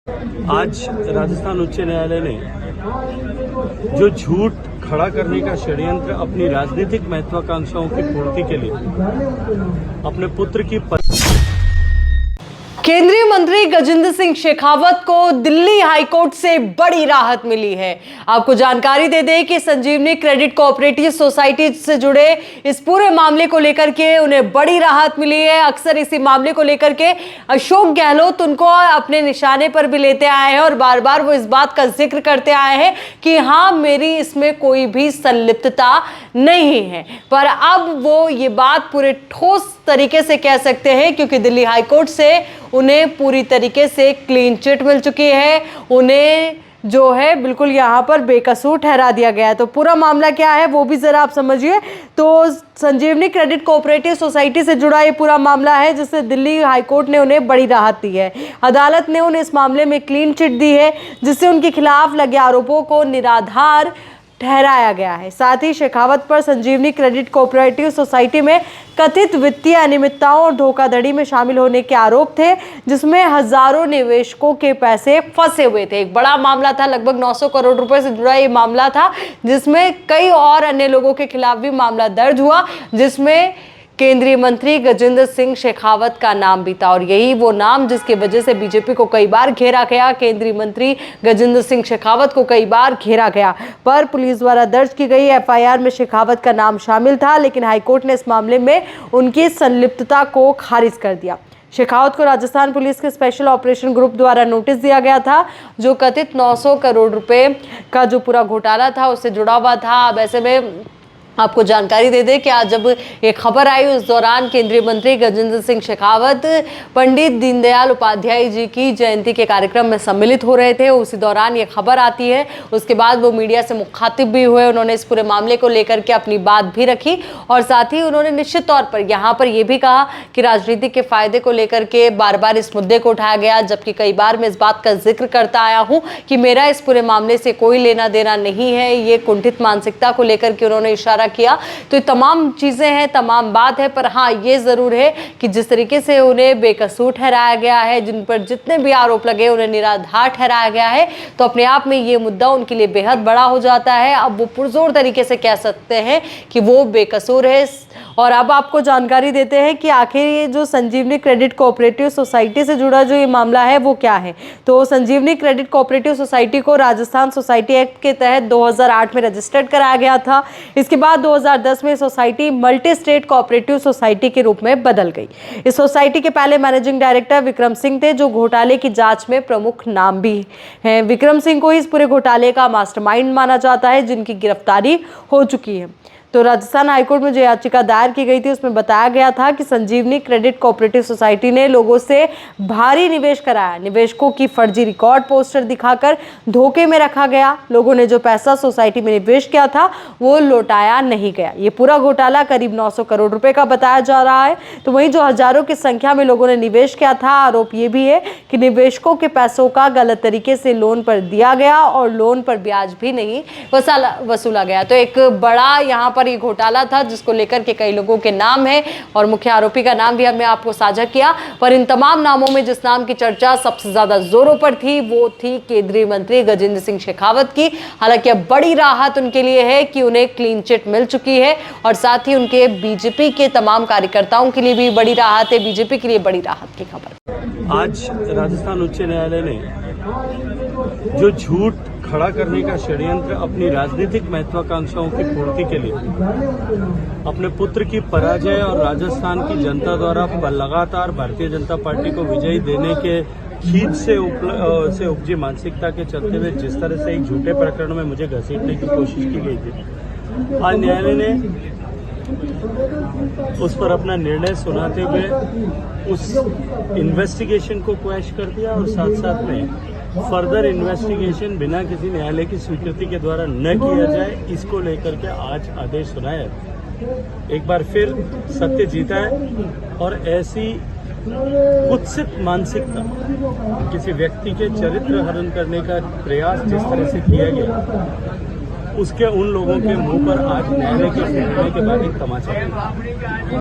आज राजस्थान उच्च न्यायालय ने जो झूठ खड़ा करने का षड्यंत्र अपनी राजनीतिक महत्वाकांक्षाओं की पूर्ति के लिए अपने पुत्र की केंद्रीय मंत्री गजेंद्र सिंह शेखावत को दिल्ली हाईकोर्ट से बड़ी राहत मिली है। आपको जानकारी दे दें कि संजीवनी क्रेडिट कोऑपरेटिव सोसाइटी से जुड़े इस पूरे मामले को लेकर के उन्हें बड़ी राहत मिली है। अक्सर इसी मामले को लेकर के अशोक गहलोत उनको अपने निशाने पर भी लेते आए हैं और बार बार वो इस बात का जिक्र करते आए हैं कि हाँ, मेरी इसमें कोई भी संलिप्तता नहीं है। पर अब वो ये बात पूरे ठोस तरीके से कह सकते हैं क्योंकि दिल्ली हाईकोर्ट से उन्हें पूरी तरीके से क्लीन चिट मिल चुकी है। उन्हें जो है बिल्कुल यहाँ पर बेकसूर ठहरा दिया गया है। तो पूरा मामला क्या है वो भी ज़रा आप समझिए। तो संजीवनी क्रेडिट कोऑपरेटिव सोसाइटी से जुड़ा ये पूरा मामला है जिससे दिल्ली हाईकोर्ट ने उन्हें बड़ी राहत दी है। अदालत ने उन्हें इस मामले में क्लीन चिट दी है जिससे उनके खिलाफ लगे आरोपों को निराधार ठहराया गया है। साथ ही शेखावत पर संजीवनी क्रेडिट कोऑपरेटिव सोसाइटी में कथित वित्तीय अनियमितताओं और धोखाधड़ी में शामिल होने के आरोप थे जिसमें हजारों निवेशकों के पैसे फंसे हुए थे। एक बड़ा मामला था, लगभग 900 करोड़ रुपए से जुड़ा ये मामला था जिसमें कई और अन्य लोगों के खिलाफ भी मामला दर्ज हुआ जिसमें केंद्रीय मंत्री गजेंद्र सिंह शेखावत का नाम भी था और यही वो नाम जिसकी वजह से बीजेपी को कई बार घेरा गया। केंद्रीय मंत्री गजेंद्र सिंह शेखावत को कई बार घेरा गया पर पुलिस द्वारा दर्ज की गई एफआईआर में शेखावत का नाम शामिल था, लेकिन हाईकोर्ट ने इस मामले में उनकी संलिप्तता को खारिज कर दिया। शेखावत को राजस्थान पुलिस के स्पेशल ऑपरेशन ग्रुप द्वारा नोटिस दिया गया था जो कथित 900 करोड़ रुपए का जो पूरा घोटाला था उससे जुड़ा हुआ था। अब ऐसे में आपको जानकारी दे दें कि आज जब एक खबर आई उस दौरान केंद्रीय मंत्री गजेंद्र सिंह शेखावत पंडित दीनदयाल उपाध्याय जी की जयंती के कार्यक्रम में सम्मिलित हो रहे थे। उसी दौरान ये खबर आती है। उसके बाद वो मीडिया से मुखातिब भी हुए। उन्होंने इस पूरे मामले को लेकर के अपनी बात भी रखी और साथ ही उन्होंने निश्चित तौर पर यहाँ पर यह भी कहा कि राजनीति के फायदे को लेकर के बार बार इस मुद्दे को उठाया गया, जबकि कई बार मैं इस बात का जिक्र करता आया हूँ कि मेरा इस पूरे मामले से कोई लेना देना नहीं है। ये कुंठित मानसिकता को लेकर के उन्होंने इशारा किया। तो ये तमाम चीजें हैं, तमाम बात है, पर हाँ ये जरूर है कि जिस तरीके से उन्हें बेकसूर ठहराया गया है, जिन पर जितने भी आरोप लगे उन्हें निराधार ठहराया गया है, तो अपने आप में ये मुद्दा उनके लिए बेहद बड़ा हो जाता है। अब वो पुरजोर तरीके से कह सकते हैं कि वो बेकसूर है। और अब आपको जानकारी देते हैं कि आखिर ये जो संजीवनी क्रेडिट कोऑपरेटिव सोसाइटी से जुड़ा जो ये मामला है वो क्या है। तो संजीवनी क्रेडिट कोऑपरेटिव सोसाइटी को राजस्थान सोसाइटी एक्ट के तहत 2008 में रजिस्टर्ड कराया गया था। इसके बाद 2010 में society multi state cooperative society के रूप में बदल गई। इस सोसाइटी के पहले मैनेजिंग डायरेक्टर विक्रम सिंह थे जो घोटाले की जांच में प्रमुख नाम भी हैं। विक्रम सिंह को इस पूरे घोटाले का मास्टरमाइंड माना जाता है जिनकी गिरफ्तारी हो चुकी है। तो राजस्थान हाईकोर्ट में जो याचिका दायर की गई थी उसमें बताया गया था कि संजीवनी क्रेडिट कोऑपरेटिव सोसाइटी ने लोगों से भारी निवेश कराया। निवेशकों की फर्जी रिकॉर्ड पोस्टर दिखाकर धोखे में रखा गया। लोगों ने जो पैसा सोसाइटी में निवेश किया था वो लौटाया नहीं गया। ये पूरा घोटाला करीब 900 करोड़ रुपए का बताया जा रहा है। तो वहीं जो हजारों की संख्या में लोगों ने निवेश किया था, आरोप ये भी है कि निवेशकों के पैसों का गलत तरीके से लोन पर दिया गया और लोन पर ब्याज भी नहीं वसूला गया। तो एक बड़ा यहाँ पर ये घोटाला था जिसको लेकर के कई लोगों के नाम है और मुख्य आरोपी का नाम भी हमने आपको साझा किया। पर इन तमाम नामों में जिस नाम की चर्चा सबसे ज्यादा जोरों पर थी वो थी केंद्रीय मंत्री गजेंद्र सिंह शेखावत की। हालांकि अब बड़ी राहत उनके लिए है कि उन्हें क्लीन चिट मिल चुकी है और साथ ही उनके बीजेपी के तमाम कार्यकर्ताओं के लिए भी बड़ी राहत है। बीजेपी के लिए बड़ी राहत की खबर। आज राजस्थान उच्च न्यायालय ने जो झूठ खड़ा करने का षड्यंत्र अपनी राजनीतिक महत्वाकांक्षाओं की पूर्ति के लिए अपने पुत्र की पराजय और राजस्थान की जनता द्वारा लगातार भारतीय जनता पार्टी को विजयी देने के खींच से उपजी मानसिकता के चलते हुए जिस तरह से एक झूठे प्रकरण में मुझे घसीटने की कोशिश की गई थी, आज न्यायालय ने उस पर अपना निर्णय सुनाते हुए उस इन्वेस्टिगेशन को क्वैश कर दिया और साथ साथ में फर्दर इन्वेस्टिगेशन बिना किसी न्यायालय की स्वीकृति के द्वारा न किया जाए, इसको लेकर के आज आदेश सुनाया। एक बार फिर सत्य जीता है और ऐसी कुत्सित मानसिकता किसी व्यक्ति के चरित्र हरण करने का प्रयास जिस तरह से किया गया उसके उन लोगों के मुंह पर आज न्यायालय के फैसले के बाद एक तमाचा